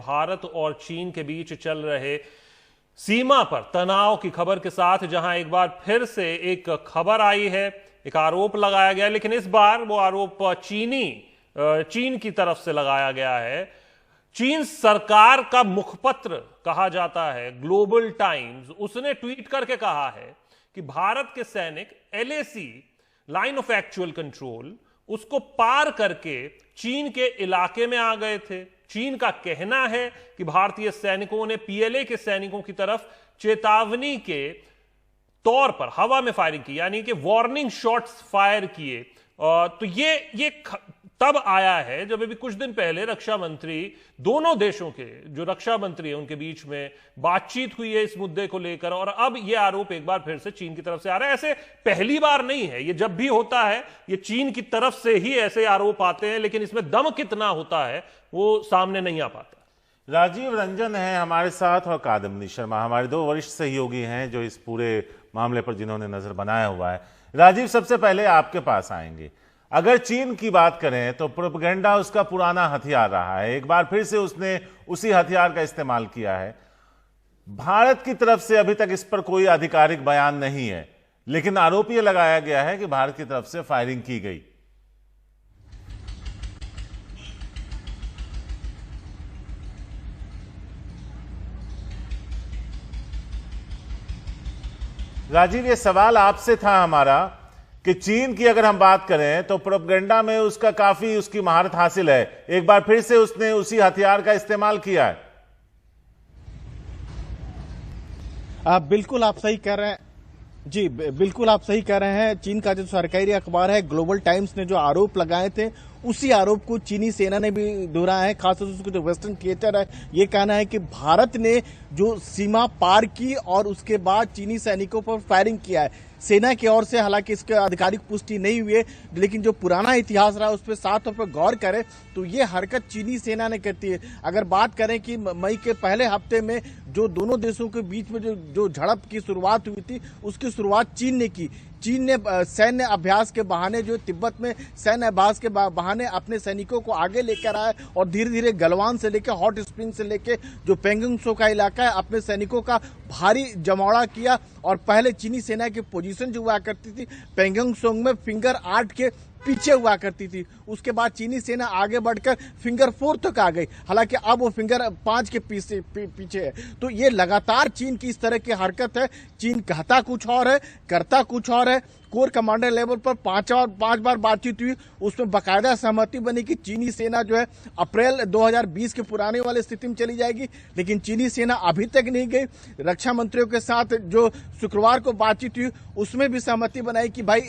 भारत और चीन के बीच चल रहे सीमा पर तनाव की खबर के साथ, जहां एक बार फिर से एक खबर आई है, एक आरोप लगाया गया, लेकिन इस बार वो आरोप चीन की तरफ से लगाया गया है। चीन सरकार का मुखपत्र कहा जाता है ग्लोबल टाइम्स, उसने ट्वीट करके कहा है कि भारत के सैनिक LAC line of actual control उसको पार करके चीन के इलाके में आ गए थे। चीन का कहना है कि भारतीय सैनिकों ने PLA के सैनिकों की तरफ चेतावनी के तौर पर हवा में फायरिंग की, यानी कि वार्निंग शॉट्स फायर किए। तो ये तब आया है जब अभी कुछ दिन पहले रक्षा मंत्री, दोनों देशों के जो रक्षा मंत्री हैं उनके बीच में बातचीत हुई है इस मुद्दे को लेकर, और अब ये आरोप एक बार फिर से चीन की तरफ से आ रहा है। ऐसे पहली बार नहीं है, ये जब भी होता है ये चीन की तरफ से ही ऐसे आरोप आते हैं, लेकिन इसमें दम कितना होता है वो सामने नहीं आ पाता। राजीव रंजन है हमारे साथ और कादम्बिनी शर्मा हमारे दो वरिष्ठ सहयोगी हैं जो इस पूरे मामले पर जिन्होंने नजर बनाया हुआ है। राजीव, सबसे पहले आपके पास आएंगे। अगर चीन की बात करें तो प्रोपेगेंडा उसका पुराना हथियार रहा है, एक बार फिर से उसने उसी हथियार का इस्तेमाल किया है। भारत की तरफ से अभी तक इस पर कोई आधिकारिक बयान नहीं है, लेकिन आरोप यह लगाया गया है कि भारत की तरफ से फायरिंग की गई। राजीव, ये सवाल आपसे था हमारा कि चीन की अगर हम बात करें तो प्रोपेगेंडा में उसका काफी उसकी महारत हासिल है, एक बार फिर से उसने उसी हथियार का इस्तेमाल किया है। बिल्कुल आप सही कह रहे हैं जी, बिल्कुल आप सही कह रहे हैं। चीन का जो सरकारी अखबार है ग्लोबल टाइम्स ने जो आरोप लगाए थे उसी आरोप को चीनी सेना ने भी दोहराया है। खासतौर से उसका जो वेस्टर्न थिएटर है ये कहना है कि भारत ने जो सीमा पार की और उसके बाद चीनी सैनिकों पर फायरिंग किया है। सेना की ओर से हालांकि इसके आधिकारिक पुष्टि नहीं हुई है, लेकिन जो पुराना इतिहास रहा उस पर साफ तौर पर गौर करें तो ये हरकत चीनी सेना ने करती है। अगर बात करें कि मई के पहले हफ्ते में जो दोनों देशों के बीच में जो झड़प की शुरुआत हुई थी उसकी शुरुआत चीन ने की। चीन ने सैन्य अभ्यास के बहाने जो तिब्बत में सैन्य अभ्यास के बहाने अपने सैनिकों को आगे लेकर आया और धीरे धीरे गलवान से लेकर हॉट स्प्रिंग से लेकर जो पेंगोंग त्सो का इलाका है अपने सैनिकों का भारी जमावड़ा किया। और पहले चीनी सेना की पोजीशन जो हुआ करती थी पेंगोंग त्सो में फिंगर 8 के पीछे हुआ करती थी, उसके बाद चीनी सेना आगे बढ़कर फिंगर 4 तक आ गई, हालांकि अब वो फिंगर 5 के पीछे है। तो ये लगातार चीन की इस तरह की हरकत है। चीन कहता कुछ और है, करता कुछ और है। कोर कमांडर लेवल पर 5 बार बातचीत हुई, उसमें बाकायदा सहमति बनी कि चीनी सेना जो है अप्रैल 2020 के पुराने वाले स्थिति में चली जाएगी, लेकिन चीनी सेना अभी तक नहीं गई। रक्षा मंत्रियों के साथ जो शुक्रवार को बातचीत हुई उसमें भी सहमति बनाई कि भाई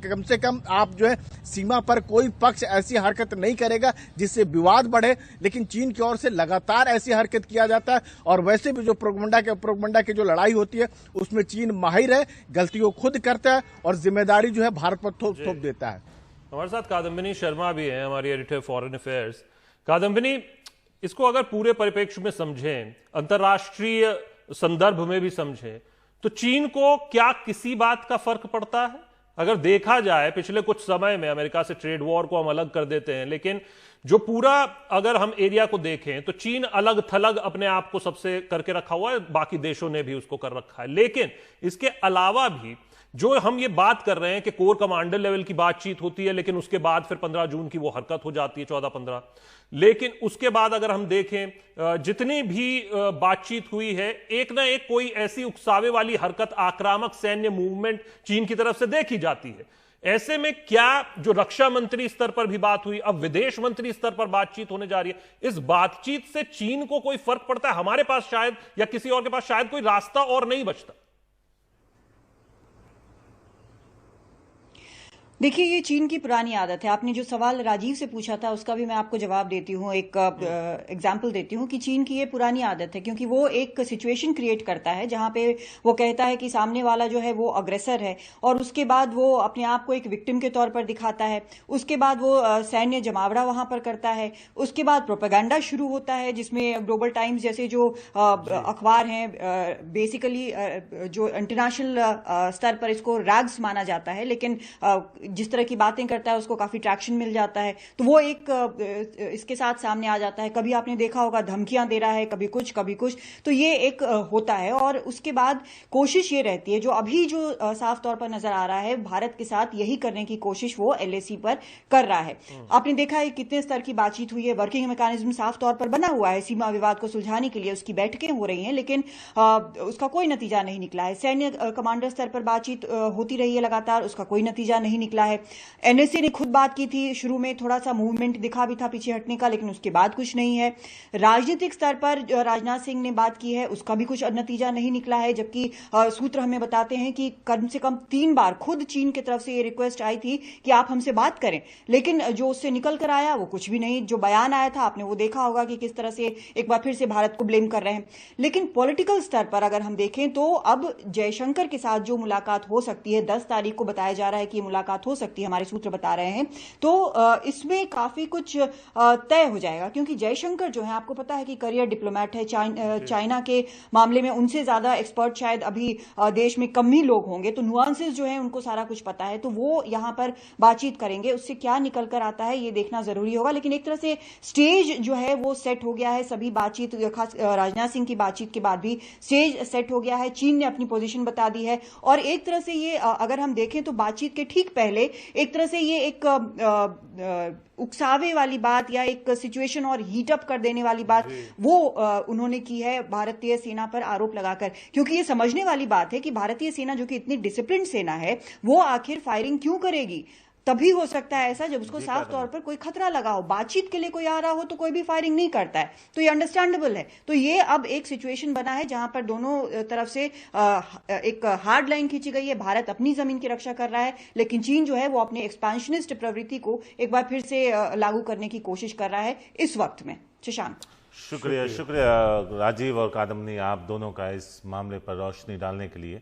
कम से कम आप जो है सीमा पर कोई पक्ष ऐसी हरकत नहीं करेगा जिससे विवाद बढ़े, लेकिन चीन की ओर से लगातार ऐसी हरकत किया जाता है। और वैसे भी जो प्रोपेगेंडा की जो लड़ाई होती है उसमें चीन माहिर है, गलतियों खुद करता है और जिम्मेदारी जो है भारत पर थोप देता है। हमारे साथ कादम्बिनी शर्मा भी हैं, हमारी एडिटर फॉरेन अफेयर्स। कादम्बिनी, इसको अगर पूरे परिप्रेक्ष्य में समझें, अंतर्राष्ट्रीय संदर्भ में भी समझें, तो चीन को क्या किसी बात का फर्क पड़ता है? अगर देखा जाए पिछले कुछ समय में, अमेरिका से ट्रेड वॉर को हम अलग कर देते हैं, लेकिन जो पूरा अगर हम एरिया को देखें तो चीन अलग थलग अपने आप को सबसे करके रखा हुआ है, बाकी देशों ने भी उसको कर रखा है। लेकिन इसके अलावा भी जो हम ये बात कर रहे हैं कि कोर कमांडर लेवल की बातचीत होती है, लेकिन उसके बाद फिर 15 जून की वो हरकत हो जाती है, 14-15। लेकिन उसके बाद अगर हम देखें जितनी भी बातचीत हुई है, एक ना एक कोई ऐसी उकसावे वाली हरकत, आक्रामक सैन्य मूवमेंट चीन की तरफ से देखी जाती है। ऐसे में क्या जो रक्षा मंत्री स्तर पर भी बात हुई, अब विदेश मंत्री स्तर पर बातचीत होने जा रही है, इस बातचीत से चीन को कोई फर्क पड़ता है? हमारे पास शायद या किसी और के पास शायद कोई रास्ता और नहीं बचता। देखिए, ये चीन की पुरानी आदत है। आपने जो सवाल राजीव से पूछा था उसका भी मैं आपको जवाब देती हूँ, एक एग्जाम्पल देती हूँ कि चीन की ये पुरानी आदत है, क्योंकि वो एक सिचुएशन क्रिएट करता है जहां पे वो कहता है कि सामने वाला जो है वो अग्रेसर है, और उसके बाद वो अपने आप को एक विक्टिम के तौर पर दिखाता है। उसके बाद वो सैन्य जमावड़ा वहां पर करता है। उसके बाद प्रोपेगेंडा शुरू होता है, जिसमें ग्लोबल टाइम्स जैसे जो अखबार हैं, बेसिकली जो इंटरनेशनल स्तर पर इसको रैग्स माना जाता है, लेकिन जिस तरह की बातें करता है उसको काफी ट्रैक्शन मिल जाता है, तो वो एक इसके साथ सामने आ जाता है। कभी आपने देखा होगा धमकियां दे रहा है, कभी कुछ कभी कुछ, तो ये एक होता है। और उसके बाद कोशिश ये रहती है, जो अभी जो साफ तौर पर नजर आ रहा है, भारत के साथ यही करने की कोशिश वो LAC पर कर रहा है। आपने देखा है कितने स्तर की बातचीत हुई है, वर्किंग मैकेनिज्म साफ तौर पर बना हुआ है, सीमा विवाद को सुलझाने के लिए उसकी बैठकें हो रही हैं, लेकिन उसका कोई नतीजा नहीं निकला है। सैन्य कमांडर स्तर पर बातचीत होती रही है लगातार, उसका कोई नतीजा नहीं निकला है। NSA ने खुद बात की थी, शुरू में थोड़ा सा मूवमेंट दिखा भी था पीछे हटने का, लेकिन उसके बाद कुछ नहीं है। राजनीतिक स्तर पर राजनाथ सिंह ने बात की है, उसका भी कुछ नतीजा नहीं निकला है, जबकि सूत्र हमें बताते हैं कि कम से कम 3 बार खुद चीन की तरफ से ये रिक्वेस्ट आई थी कि आप हमसे बात करें, लेकिन जो उससे निकल कर आया वो कुछ भी नहीं। जो बयान आया था आपने वो देखा होगा कि किस तरह से एक बार फिर से भारत को ब्लेम कर रहे हैं। लेकिन पॉलिटिकल स्तर पर अगर हम देखें तो अब जयशंकर के साथ जो मुलाकात हो सकती है, 10 तारीख को बताया जा रहा है कि मुलाकात हो सकती है, हमारे सूत्र बता रहे हैं, तो इसमें काफी कुछ तय हो जाएगा, क्योंकि जयशंकर जो है आपको पता है कि करियर डिप्लोमेट है। चाइना के मामले में उनसे ज्यादा एक्सपर्ट शायद अभी देश में कम ही लोग होंगे, तो नुआंसेस जो है उनको सारा कुछ पता है, तो वो यहां पर बातचीत करेंगे। उससे क्या निकल कर आता है ये देखना जरूरी होगा, लेकिन एक तरह से स्टेज जो है वो सेट हो गया है। सभी बातचीत, खास राजनाथ सिंह की बातचीत के बाद भी स्टेज सेट हो गया है। चीन ने अपनी पोजीशन बता दी है, और एक तरह से ये अगर हम देखें तो बातचीत के ठीक पहले एक तरह से ये एक उकसावे वाली बात या एक सिचुएशन और हीट अप कर देने वाली बात वो उन्होंने की है भारतीय सेना पर आरोप लगाकर, क्योंकि ये समझने वाली बात है कि भारतीय सेना जो कि इतनी डिसिप्लिन सेना है, वो आखिर फायरिंग क्यों करेगी। तभी हो सकता है ऐसा जब उसको साफ तौर पर कोई खतरा लगा हो। बातचीत के लिए कोई आ रहा हो तो कोई भी फायरिंग नहीं करता है, तो ये अंडरस्टैंडेबल है। तो ये अब एक सिचुएशन बना है जहां पर दोनों तरफ से एक हार्ड लाइन खींची गई है। भारत अपनी जमीन की रक्षा कर रहा है, लेकिन चीन जो है वो अपने एक्सपेंशनिस्ट प्रवृत्ति को एक बार फिर से लागू करने की कोशिश कर रहा है इस वक्त में। शशांक, शुक्रिया राजीव और कादम्बनी, आप दोनों का इस मामले पर रोशनी डालने के लिए।